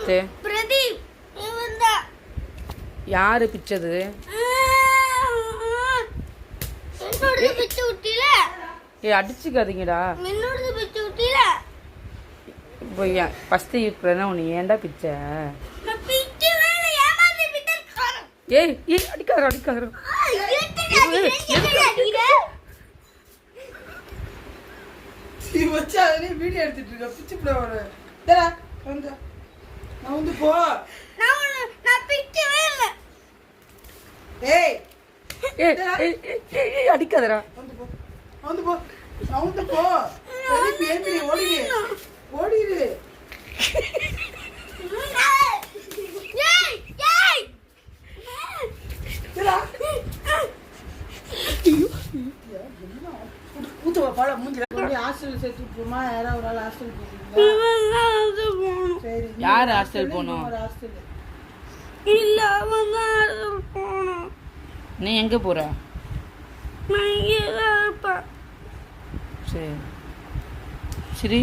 First? Pradeep. இவன்தான். யாரு பிச்சது? என்னோடது பிச்சு விட்டில. அடிச்சுக்காதீங்கடா. என்னோடது பிச்சு விட்டில. இப்போ ஃபஸ்ட்டு இருக்கிறனா உன்னை ஏன்டா பிச்ச? நான் பிச்சு வேலை ஏமாத்தி பிச்சை. ஏய் அடிக்காதடா அடிக்காதடா. வச்சு அதே வீடியோ எடுத்துட்டு இருக்க பிச்சு போட டேடா வந்து நான் வந்து போ. நான் பிச்சு வேலை. ஏய் ஏய் அடிக்காதடா. வந்து போ வந்து போ வந்து போ. சரி பேபி ஓடிடு ஓடிடு. ஏய் ஏய் டேடா ஊத்துவா பாட மூஞ்சில கொண்டு ஹாஸ்டல் சேர்த்து போமா. யாராவது ஒரு ஆள் ஹாஸ்டல் போறீங்களா? சரி யார் ஹாஸ்டல் போகணும்? ஒரு ஹாஸ்டல் இல்ல அவன் தான் போகணும். நீ எங்கே போகிற? நான் இங்கே தான் இருப்பேன். சரி சரி